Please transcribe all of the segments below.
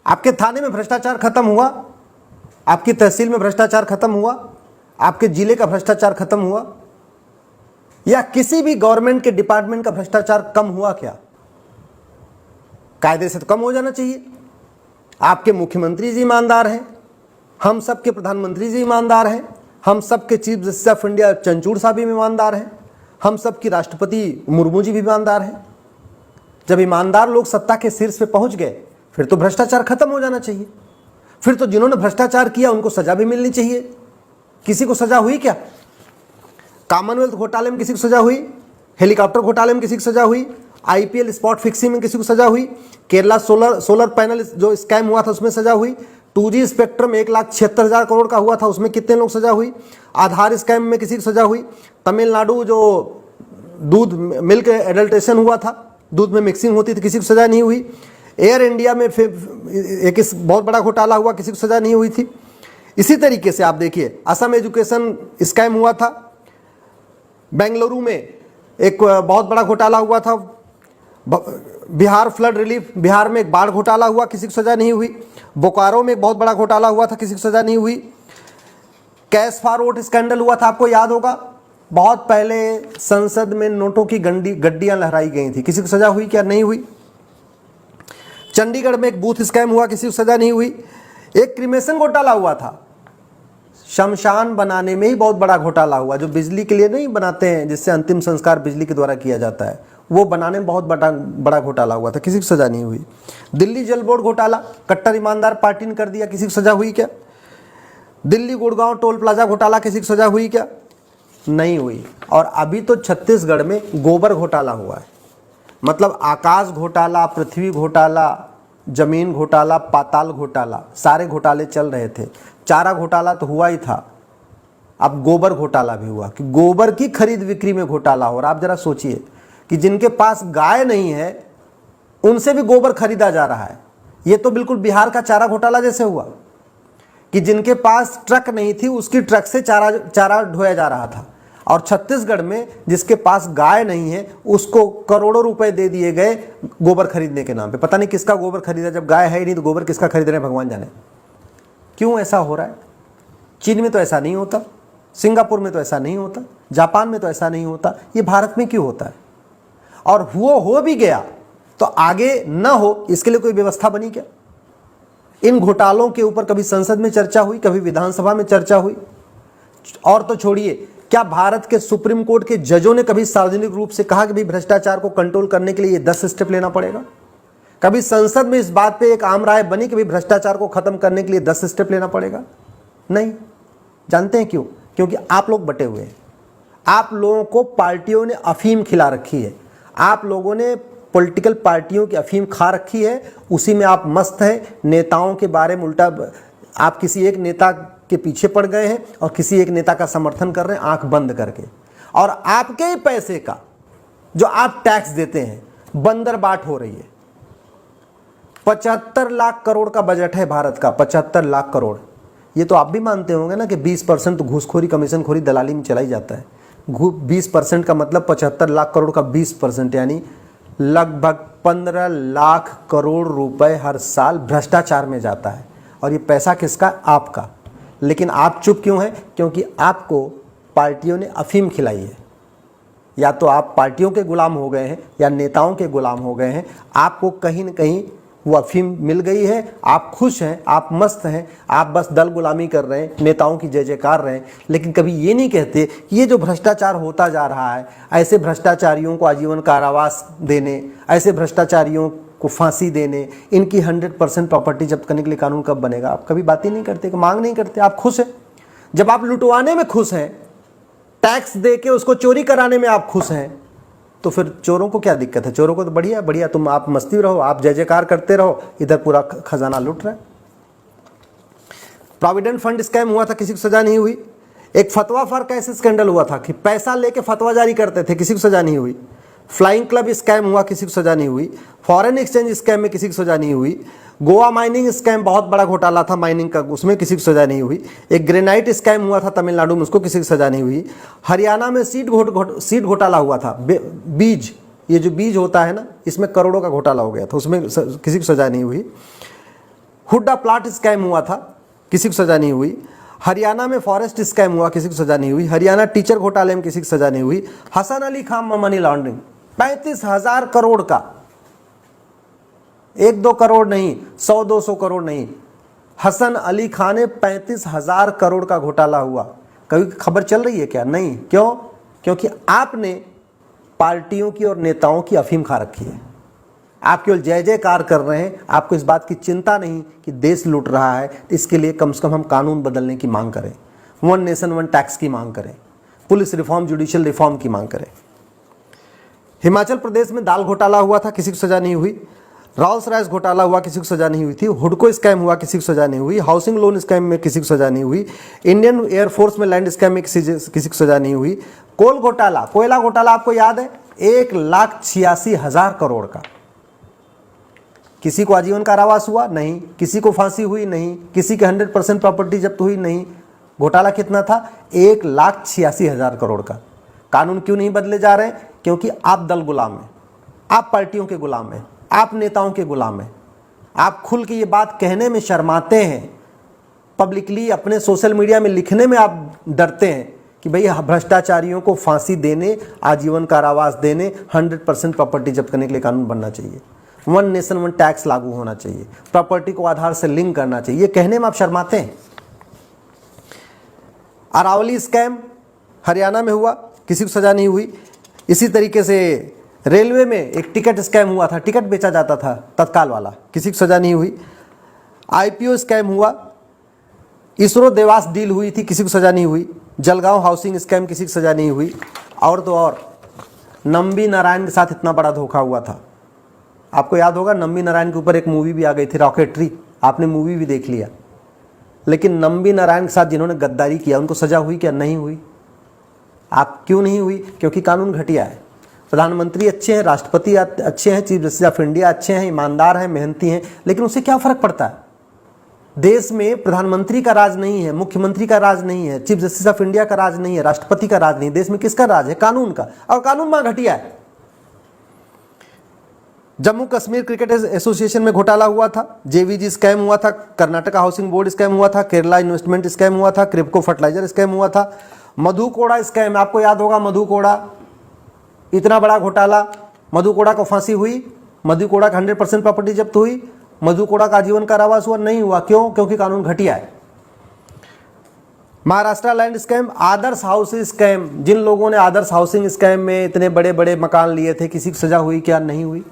आपके थाने में भ्रष्टाचार खत्म हुआ? आपकी तहसील में भ्रष्टाचार खत्म हुआ? आपके जिले का भ्रष्टाचार खत्म हुआ? या किसी भी गवर्नमेंट के डिपार्टमेंट का भ्रष्टाचार कम हुआ क्या? कायदे से तो कम हो जाना चाहिए। आपके मुख्यमंत्री जी ईमानदार हैं, हम सब के प्रधानमंत्री जी ईमानदार हैं, हम सब के चीफ जस्टिस ऑफ इंडिया चंचूड़ साहब भी ईमानदार हैं, हम सब की राष्ट्रपति मुर्मू जी भी ईमानदार हैं। जब ईमानदार लोग सत्ता के शीर्ष पे पहुंच गए फिर तो भ्रष्टाचार खत्म हो जाना चाहिए। फिर तो जिन्होंने भ्रष्टाचार किया उनको सजा भी मिलनी चाहिए। किसी को सजा हुई क्या? कॉमनवेल्थ घोटाले में किसी को सजा हुई? हेलीकॉप्टर घोटाले में किसी को सजा हुई? आईपीएल स्पॉट फिक्सिंग में किसी को सजा हुई? केरला सोलर पैनल जो स्कैम हुआ था उसमें सजा हुई? 2G स्पेक्ट्रम 1,76,000 करोड़ का हुआ था उसमें कितने लोग सजा हुई? आधार स्कैम में किसी को सजा हुई? तमिलनाडु जो दूध मिल्क एडल्ट्रेशन हुआ था, दूध में मिक्सिंग होती थी, किसी को सजा नहीं हुई? एयर इंडिया में एक बहुत बड़ा घोटाला हुआ, किसी को सजा नहीं हुई थी। इसी तरीके से आप देखिए असम एजुकेशन स्कैम हुआ था, बेंगलुरु में एक बहुत बड़ा घोटाला हुआ था, बिहार फ्लड रिलीफ, बिहार में एक बाढ़ घोटाला हुआ, किसी को सजा नहीं हुई। बोकारो में एक बहुत बड़ा घोटाला हुआ था, किसी को सजा नहीं हुई। कैश फॉर वोट स्कैंडल हुआ था, आपको याद होगा, बहुत पहले संसद में नोटों की गड्डियां लहराई गई थी, किसी को सजा हुई क्या? नहीं हुई। चंडीगढ़ में एक बूथ स्कैम हुआ, किसी को सजा नहीं हुई। एक क्रिमेशन घोटाला हुआ था, शमशान बनाने में ही बहुत बड़ा घोटाला हुआ, जो बिजली के लिए नहीं बनाते हैं जिससे अंतिम संस्कार बिजली के द्वारा किया जाता है, वो बनाने में बहुत बड़ा घोटाला हुआ था, किसी को सजा नहीं हुई। दिल्ली जल बोर्ड घोटाला कट्टर ईमानदार पार्टी ने कर दिया, किसी को सजा हुई क्या? दिल्ली गुड़गांव टोल प्लाजा घोटाला किसी को सजा हुई क्या? नहीं हुई। और अभी तो छत्तीसगढ़ में गोबर घोटाला हुआ है, मतलब आकाश घोटाला, पृथ्वी घोटाला, जमीन घोटाला, पाताल घोटाला, सारे घोटाले चल रहे थे। चारा घोटाला तो हुआ ही था, अब गोबर घोटाला भी हुआ कि गोबर की खरीद बिक्री में घोटाला हो रहा। आप जरा सोचिए कि जिनके पास गाय नहीं है उनसे भी गोबर खरीदा जा रहा है। ये तो बिल्कुल बिहार का चारा घोटाला जैसे हुआ कि जिनके पास ट्रक नहीं थी उसकी ट्रक से चारा ढोया जा रहा था, और छत्तीसगढ़ में जिसके पास गाय नहीं है उसको करोड़ों रुपए दे दिए गए गोबर खरीदने के नाम पे। पता नहीं किसका गोबर खरीदा, जब गाय है ही नहीं तो गोबर किसका खरीद रहे हैं भगवान जाने। क्यों ऐसा हो रहा है? चीन में तो ऐसा नहीं होता, सिंगापुर में तो ऐसा नहीं होता, जापान में तो ऐसा नहीं होता, ये भारत में क्यों होता है? और वो हो भी गया तो आगे न हो इसके लिए कोई व्यवस्था बनी क्या? इन घोटालों के ऊपर कभी संसद में चर्चा हुई, कभी विधानसभा में चर्चा हुई? और तो छोड़िए, क्या भारत के सुप्रीम कोर्ट के जजों ने कभी सार्वजनिक रूप से कहा कि भाई भ्रष्टाचार को कंट्रोल करने के लिए ये 10 स्टेप लेना पड़ेगा? कभी संसद में इस बात पे एक आम राय बनी कि भाई भ्रष्टाचार को खत्म करने के लिए 10 स्टेप लेना पड़ेगा? नहीं। जानते हैं क्यों? क्योंकि आप लोग बटे हुए हैं। आप लोगों को पार्टियों ने अफीम खिला रखी है, आप लोगों ने पॉलिटिकल पार्टियों की अफीम खा रखी है, उसी में आप मस्त हैं। नेताओं के बारे में उल्टा, आप किसी एक नेता के पीछे पड़ गए हैं और किसी एक नेता का समर्थन कर रहे हैं आंख बंद करके, और आपके ही पैसे का जो आप टैक्स देते हैं बंदर बाट हो रही है। 75 लाख करोड़ का बजट है भारत का, 75 लाख करोड़। ये तो आप भी मानते होंगे ना कि 20% तो घूसखोरी, कमीशनखोरी, दलाली में चला ही जाता है। 20% का मतलब 75 लाख करोड़ का 20%, यानी लगभग 15 लाख करोड़ रुपए हर साल भ्रष्टाचार में जाता है। और ये पैसा किसका? आपका। लेकिन आप चुप क्यों हैं? क्योंकि आपको पार्टियों ने अफीम खिलाई है। या तो आप पार्टियों के गुलाम हो गए हैं या नेताओं के गुलाम हो गए हैं। आपको कहीं न कहीं वो अफीम मिल गई है, आप खुश हैं, आप मस्त हैं, आप बस दल गुलामी कर रहे हैं, नेताओं की जय जयकार रहे हैं। लेकिन कभी ये नहीं कहते कि ये जो भ्रष्टाचार होता जा रहा है, ऐसे भ्रष्टाचारियों को आजीवन कारावास देने, ऐसे भ्रष्टाचारियों को फांसी देने, इनकी 100% प्रॉपर्टी जब्त करने के लिए कानून कब बनेगा? आप कभी बात ही नहीं करते, मांग नहीं करते। आप खुश हैं। जब आप लुटवाने में खुश हैं, टैक्स दे के उसको चोरी कराने में आप खुश हैं, तो फिर चोरों को क्या दिक्कत है? चोरों को तो बढ़िया बढ़िया, तुम आप मस्ती रहो, आप जय जयकार करते रहो, इधर पूरा खजाना लूट रहा है। प्रोविडेंट फंड स्कैम हुआ था, किसी को सजा नहीं हुई। एक फतवा फॉर कैश स्कैंडल हुआ था कि पैसा लेके फतवा जारी करते थे, किसी को सजा नहीं हुई। फ्लाइंग क्लब स्कैम हुआ, किसी को सजा नहीं हुई। फॉरेन एक्सचेंज स्कैम में किसी को सजा नहीं हुई। गोवा माइनिंग स्कैम बहुत बड़ा घोटाला था माइनिंग का, उसमें किसी को सजा नहीं हुई। एक ग्रेनाइट स्कैम हुआ था तमिलनाडु में, उसको किसी को सजा नहीं हुई। हरियाणा में सीड घोटाला हुआ था, बीज, ये जो बीज होता है ना, इसमें करोड़ों का घोटाला हो गया था, उसमें किसी को सजा नहीं हुई। हुड्डा प्लाट स्कैम हुआ था, किसी को सजा नहीं हुई। हरियाणा में फॉरेस्ट स्कैम हुआ, किसी को सजा नहीं हुई। हरियाणा टीचर घोटाले में किसी को सजा नहीं हुई। हसन अली खान में मनी लॉन्ड्रिंग 35,000 करोड़ का, 1-2 करोड़ नहीं, 100-200 करोड़ नहीं, हसन अली खान ने 35,000 करोड़ का घोटाला हुआ। कभी खबर चल रही है क्या? नहीं। क्यों? क्योंकि आपने पार्टियों की और नेताओं की अफीम खा रखी है। आप केवल जय जयकार कर रहे हैं, आपको इस बात की चिंता नहीं कि देश लूट रहा है। इसके लिए कम से कम हम कानून बदलने की मांग करें, 1 नेशन 1 टैक्स की मांग करें, पुलिस रिफॉर्म, जुडिशियल रिफॉर्म की मांग करें। हिमाचल प्रदेश में दाल घोटाला हुआ था, किसी को सजा नहीं हुई। रॉल्स रॉयस घोटाला हुआ, किसी को सजा नहीं हुई थी। हुडको स्कैम हुआ, किसी को सजा नहीं हुई। हाउसिंग लोन स्कैम में किसी को सजा नहीं हुई। इंडियन एयरफोर्स में लैंड स्कैम में किसी को सजा नहीं हुई। कोल घोटाला, कोयला घोटाला आपको याद है, 1,86,000 करोड़ का। किसी को आजीवन कारावास हुआ? नहीं। किसी को फांसी हुई? नहीं। किसी के 100% प्रॉपर्टी जब्त हुई? नहीं। घोटाला कितना था? 1,86,000 करोड़ का। कानून क्यों नहीं बदले जा रहे? क्योंकि आप दल गुलाम हैं, आप पार्टियों के गुलाम हैं, आप नेताओं के गुलाम हैं। आप खुल के ये बात कहने में शर्माते हैं, पब्लिकली अपने सोशल मीडिया में लिखने में आप डरते हैं कि भाई भ्रष्टाचारियों को फांसी देने, आजीवन कारावास देने, 100% प्रॉपर्टी जब्त करने के लिए कानून बनना चाहिए, 1 नेशन 1 टैक्स लागू होना चाहिए, प्रॉपर्टी को आधार से लिंक करना चाहिए। ये कहने में आप शर्माते हैं। अरावली स्कैम हरियाणा में हुआ, किसी को सजा नहीं हुई। इसी तरीके से रेलवे में एक टिकट स्कैम हुआ था, टिकट बेचा जाता था तत्काल वाला, किसी को सजा नहीं हुई। आईपीओ स्कैम हुआ। इसरो देवास डील हुई थी, किसी को सजा नहीं हुई। जलगांव हाउसिंग स्कैम, किसी को सजा नहीं हुई। और तो और नंबी नारायण के साथ इतना बड़ा धोखा हुआ था, आपको याद होगा। नंबी नारायण के ऊपर एक मूवी भी आ गई थी, रॉकेटरी, आपने मूवी भी देख लिया। लेकिन नंबी नारायण के साथ जिन्होंने गद्दारी किया उनको सजा हुई क्या? नहीं हुई। आप क्यों नहीं हुई? क्योंकि कानून घटिया है। प्रधानमंत्री अच्छे हैं, राष्ट्रपति अच्छे हैं, चीफ जस्टिस ऑफ इंडिया अच्छे हैं, ईमानदार हैं, मेहनती हैं, लेकिन उससे क्या फर्क पड़ता है? देश में प्रधानमंत्री का राज नहीं है, मुख्यमंत्री का राज नहीं है, चीफ जस्टिस ऑफ इंडिया का राज नहीं है, राष्ट्रपति का राज नहीं। देश में किसका राज है? कानून का। और कानून वहां घटिया है। जम्मू कश्मीर क्रिकेट एसोसिएशन में घोटाला हुआ था, जेवीजी स्कैम हुआ था, कर्नाटका हाउसिंग बोर्ड स्कैम हुआ था, केरला इन्वेस्टमेंट स्कैम हुआ था, क्रिप्को फर्टिलाइजर स्कैम हुआ था, मधु कोड़ा स्कैम, आपको याद होगा मधु कोड़ा, इतना बड़ा घोटाला। मधु कोड़ा को फांसी हुई, मधु कोड़ा का 100% प्रॉपर्टी जब्त हुई, मधु कोड़ा का आजीवन कारावास हुआ? नहीं हुआ। क्यों? क्योंकि कानून घटिया है। महाराष्ट्र लैंड स्कैम, आदर्श हाउसिंग स्कैम, जिन लोगों ने आदर्श हाउसिंग स्कैम में इतने बड़े बड़े मकान लिए थे, किसी को सजा हुई क्या? नहीं हुई।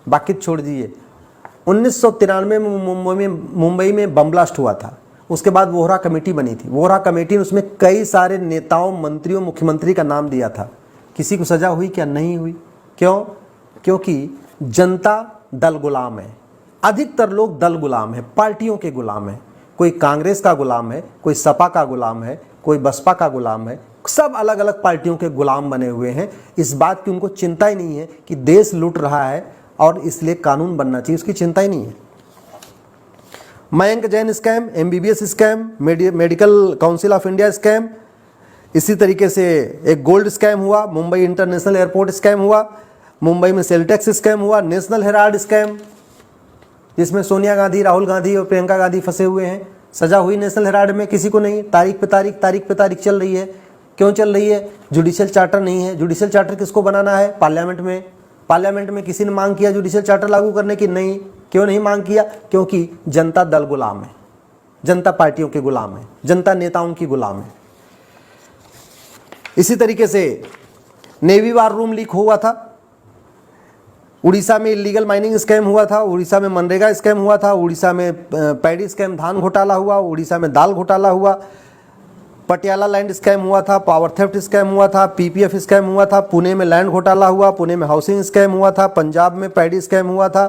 बाकी छोड़ दीजिए। 1993 में मुंबई में बम ब्लास्ट हुआ था, उसके बाद वोहरा कमेटी बनी थी। वोहरा कमेटी ने उसमें कई सारे नेताओं, मंत्रियों, मुख्यमंत्री का नाम दिया था, किसी को सजा हुई क्या? नहीं हुई। क्यों? क्योंकि जनता दल गुलाम है। अधिकतर लोग दल गुलाम है, पार्टियों के गुलाम है। कोई कांग्रेस का गुलाम है, कोई सपा का गुलाम है, कोई बसपा का गुलाम है, सब अलग अलग पार्टियों के गुलाम बने हुए हैं। इस बात की उनको चिंता ही नहीं है कि देश लूट रहा है और इसलिए कानून बनना चाहिए, उसकी चिंता ही नहीं है। Mayank Jain scam, MBBS scam, medical council of India scam, इसी तरीके से एक गोल्ड स्कैम हुआ, मुंबई इंटरनेशनल एयरपोर्ट स्कैम हुआ, मुंबई में सेल टैक्स स्कैम हुआ, नेशनल हेराल्ड स्कैम जिसमें सोनिया गांधी, राहुल गांधी और प्रियंका गांधी फंसे हुए हैं, सजा हुई नेशनल हेराल्ड में? किसी को नहीं। तारीख पे तारीख चल रही है। क्यों चल रही है? जुडिशियल चार्टर नहीं है। जुडिशियल चार्टर किसको बनाना है? पार्लियामेंट में किसी ने मांग किया जुडिशियल चार्टर लागू करने की? नहीं। क्यों नहीं मांग किया? क्योंकि जनता दल गुलाम है, जनता पार्टियों के गुलाम है, जनता नेताओं की गुलाम है। इसी तरीके से नेवी वार रूम लीक हुआ था, उड़ीसा में इलीगल माइनिंग स्कैम हुआ था, उड़ीसा में मनरेगा स्कैम हुआ था, उड़ीसा में पैडी स्कैम, धान घोटाला हुआ, उड़ीसा में दाल घोटाला हुआ, पटियाला लैंड स्कैम हुआ था, पावर थेफ्ट स्कैम हुआ था, पीपीएफ स्कैम हुआ था, पुणे में लैंड घोटाला हुआ, पुणे में हाउसिंग स्कैम हुआ था, पंजाब में पैडी स्कैम हुआ था,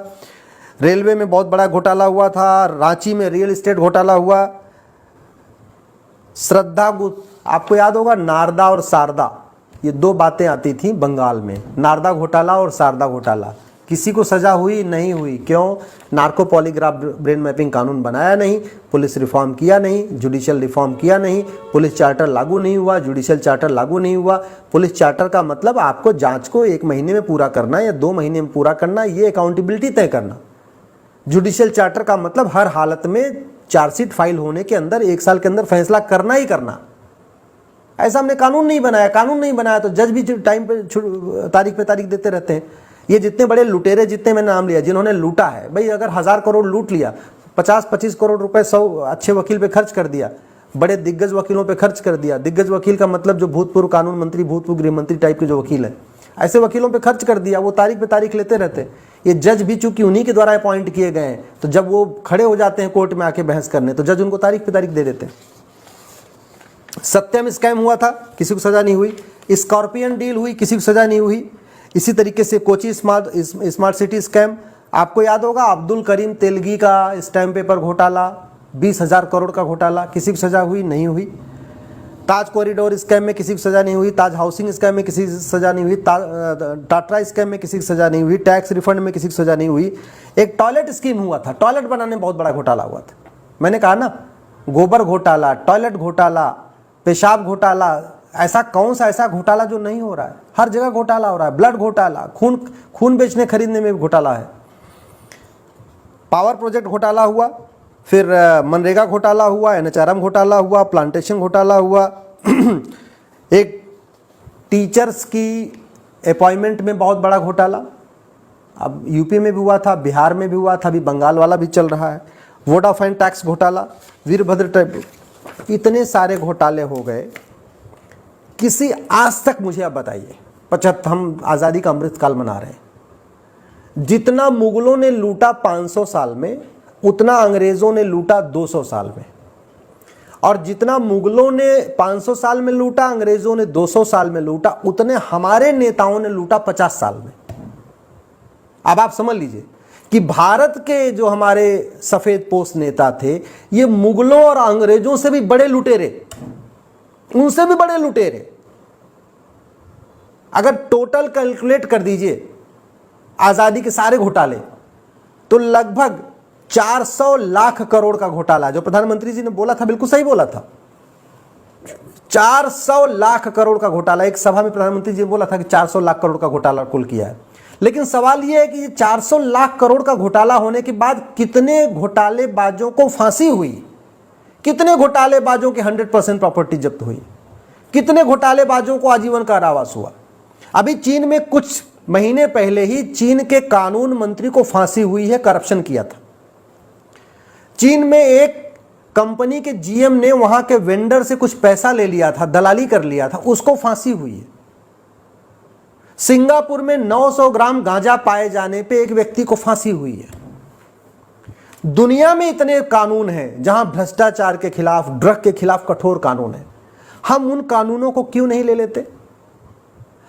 रेलवे में बहुत बड़ा घोटाला हुआ था, रांची में रियल एस्टेट घोटाला हुआ, श्रद्धा गुप्ता, आपको याद होगा नारदा और शारदा, ये 2 बातें आती थी बंगाल में, नारदा घोटाला और शारदा घोटाला। किसी को सजा हुई? नहीं हुई। क्यों? नार्को पॉलीग्राफ ब्रेन मैपिंग कानून बनाया नहीं, पुलिस रिफॉर्म किया नहीं, जुडिशियल रिफॉर्म किया नहीं, पुलिस चार्टर लागू नहीं हुआ, जुडिशियल चार्टर लागू नहीं हुआ। पुलिस चार्टर का मतलब आपको जांच को 1 महीने में पूरा करना या 2 महीने में पूरा करना, ये अकाउंटेबिलिटी तय करना। जुडिशियल चार्टर का मतलब हर हालत में चार्जशीट फाइल होने के अंदर 1 साल के अंदर फैसला करना ही करना। ऐसा हमने कानून नहीं बनाया। कानून नहीं बनाया तो जज भी टाइम पे तारीख पे तारीख देते रहते हैं। ये जितने बड़े लुटेरे, जितने मैंने नाम लिया, जिन्होंने लूटा है, भाई अगर 1000 करोड़ लूट लिया, 50-25 करोड़ रुपए 100 अच्छे वकील पे खर्च कर दिया, बड़े दिग्गज वकीलों पे खर्च कर दिया। दिग्गज वकील का मतलब जो भूतपूर्व कानून मंत्री, भूतपूर्व गृह मंत्री टाइप के जो वकील हैं, ऐसे वकीलों पे खर्च कर दिया, वो तारीख पे तारीख लेते रहते। ये जज भी चूंकि उन्हीं के द्वारा अपॉइंट किए गए हैं, तो जब वो खड़े हो जाते हैं कोर्ट में आके बहस करने, तो जज उनको तारीख पे तारीख दे देते हैं। सत्यम स्कैम हुआ था, किसी को सजा नहीं हुई। स्कॉर्पियन डील हुई, किसी को सजा नहीं हुई। इसी तरीके से कोची स्मार्ट सिटी स्कैम, आपको याद होगा अब्दुल करीम तेलगी का स्टैम्प पेपर घोटाला, 20,000 करोड़ का घोटाला, किसी को सजा हुई नहीं हुई। ताज कॉरिडोर स्कैम में किसी को सजा नहीं हुई। ताज हाउसिंग स्कैम में किसी को सजा नहीं हुई। टाटा स्कैम में किसी को सजा नहीं हुई। टैक्स रिफंड में किसी को सजा नहीं हुई। एक टॉयलेट स्कीम हुआ था, टॉयलेट बनाने में बहुत बड़ा घोटाला हुआ था। मैंने कहा ना, गोबर घोटाला, टॉयलेट घोटाला, पेशाब घोटाला, ऐसा कौन सा ऐसा घोटाला जो नहीं हो रहा है? हर जगह घोटाला हो रहा है। ब्लड घोटाला, खून बेचने खरीदने में भी घोटाला है। पावर प्रोजेक्ट घोटाला हुआ, फिर मनरेगा घोटाला हुआ, NHRM घोटाला हुआ, प्लांटेशन घोटाला हुआ। एक टीचर्स की अपॉइंटमेंट में बहुत बड़ा घोटाला, अब यूपी में भी हुआ था, बिहार में भी हुआ था, अभी बंगाल वाला भी चल रहा है। वोडाफोन टैक्स घोटाला, वीरभद्र टाइप, इतने सारे घोटाले हो गए। किसी आज तक मुझे आप बताइए, 75 हम आज़ादी का अमृतकाल मना रहे हैं, जितना मुगलों ने लूटा 500 साल में, उतना अंग्रेजों ने लूटा 200 साल में। और जितना मुगलों ने 500 साल में लूटा, अंग्रेजों ने 200 साल में लूटा, उतने हमारे नेताओं ने लूटा 50 साल में। अब आप समझ लीजिए कि भारत के जो हमारे सफेद पोश नेता थे, ये मुगलों और अंग्रेजों से भी बड़े लुटेरे, उनसे भी बड़े लुटेरे। अगर टोटल कैलकुलेट कर दीजिए आजादी के सारे घोटाले, तो लगभग 400 लाख करोड़ का घोटाला, जो प्रधानमंत्री जी ने बोला था बिल्कुल सही बोला था, 400 लाख करोड़ का घोटाला। एक सभा में प्रधानमंत्री जी ने बोला था कि 400 लाख करोड़ का घोटाला कुल किया है। लेकिन सवाल यह है कि 400 लाख करोड़ का घोटाला होने के बाद कितने घोटालेबाजों को फांसी हुई, कितने घोटालेबाजों की 100% प्रॉपर्टी जब्त हुई, कितने घोटालेबाजों को आजीवन कारावास हुआ। अभी चीन में कुछ महीने पहले ही चीन के कानून मंत्री को फांसी हुई है, करप्शन किया था। चीन में एक कंपनी के GM ने वहां के वेंडर से कुछ पैसा ले लिया था, दलाली कर लिया था, उसको फांसी हुई है। सिंगापुर में 900 ग्राम गांजा पाए जाने पे एक व्यक्ति को फांसी हुई है। दुनिया में इतने कानून हैं जहां भ्रष्टाचार के खिलाफ, ड्रग के खिलाफ कठोर कानून है। हम उन कानूनों को क्यों नहीं ले लेते?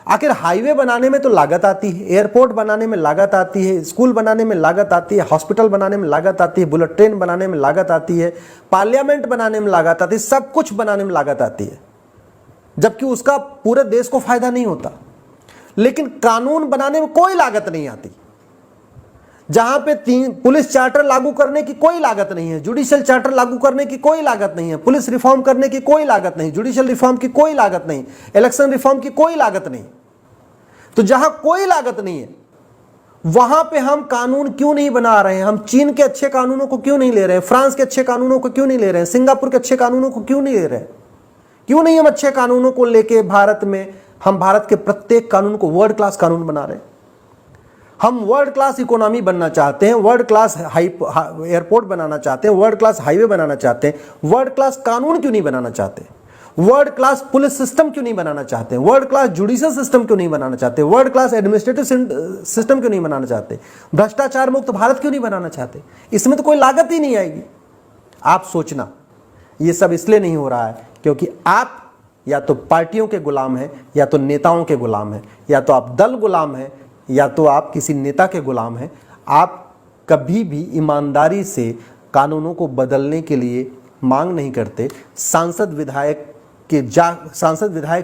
आखिर हाईवे बनाने में तो लागत आती है, एयरपोर्ट बनाने में लागत आती है, स्कूल बनाने में लागत आती है, हॉस्पिटल बनाने में लागत आती है, बुलेट ट्रेन बनाने में लागत आती है, पार्लियामेंट बनाने में लागत आती है, सब कुछ बनाने में लागत आती है, जबकि उसका पूरे देश को फायदा नहीं होता। लेकिन कानून बनाने में कोई लागत नहीं आती। जहां पे पुलिस चार्टर लागू करने की कोई लागत नहीं है, जुडिशियल चार्टर लागू करने की कोई लागत नहीं है, पुलिस रिफॉर्म करने की कोई लागत नहीं, जुडिशियल रिफॉर्म की कोई लागत नहीं, इलेक्शन रिफॉर्म की कोई लागत नहीं। तो जहां कोई लागत नहीं है, वहां पे हम कानून क्यों नहीं बना रहे हैं? हम चीन के अच्छे कानूनों को क्यों नहीं ले रहे हैं? फ्रांस के अच्छे कानूनों को क्यों नहीं ले रहे हैं? सिंगापुर के अच्छे कानूनों को क्यों नहीं ले रहे हैं? क्यों नहीं हम अच्छे कानूनों को लेके भारत में, हम भारत के प्रत्येक कानून को वर्ल्ड क्लास कानून बना रहे हैं? हम वर्ल्ड क्लास इकोनॉमी बनना चाहते हैं, वर्ल्ड क्लास एयरपोर्ट बनाना चाहते हैं, वर्ल्ड क्लास हाईवे बनाना चाहते हैं, वर्ल्ड क्लास कानून क्यों नहीं बनाना चाहते? वर्ल्ड क्लास पुलिस सिस्टम क्यों नहीं बनाना चाहते? वर्ल्ड क्लास जुडिशियल सिस्टम क्यों नहीं बनाना चाहते? वर्ल्ड क्लास एडमिनिस्ट्रेटिव सिस्टम क्यों नहीं बनाना चाहते? भ्रष्टाचार मुक्त भारत क्यों नहीं बनाना चाहते? इसमें तो कोई लागत ही नहीं आएगी। आप सोचना, ये सब इसलिए नहीं हो रहा है क्योंकि आप या तो पार्टियों के गुलाम हैं, या तो नेताओं के गुलाम हैं, या तो आप दल गुलाम हैं, या तो आप किसी नेता के गुलाम हैं। आप कभी भी ईमानदारी से कानूनों को बदलने के लिए मांग नहीं करते। सांसद विधायक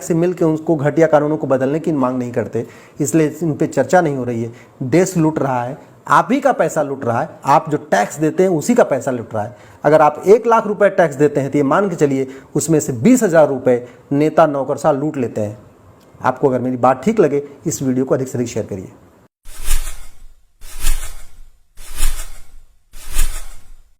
से मिलकर उनको घटिया कानूनों को बदलने की मांग नहीं करते, इसलिए इन पे चर्चा नहीं हो रही है। देश लूट रहा है, आप ही का पैसा लूट रहा है, आप जो टैक्स देते हैं उसी का पैसा लूट रहा है। अगर आप 1 लाख रुपए टैक्स देते हैं तो ये मान के चलिए उसमें से 20,000 रुपये नेता नौकरशाह लूट लेते हैं। आपको अगर मेरी बात ठीक लगे, इस वीडियो को अधिक से अधिक शेयर करिए।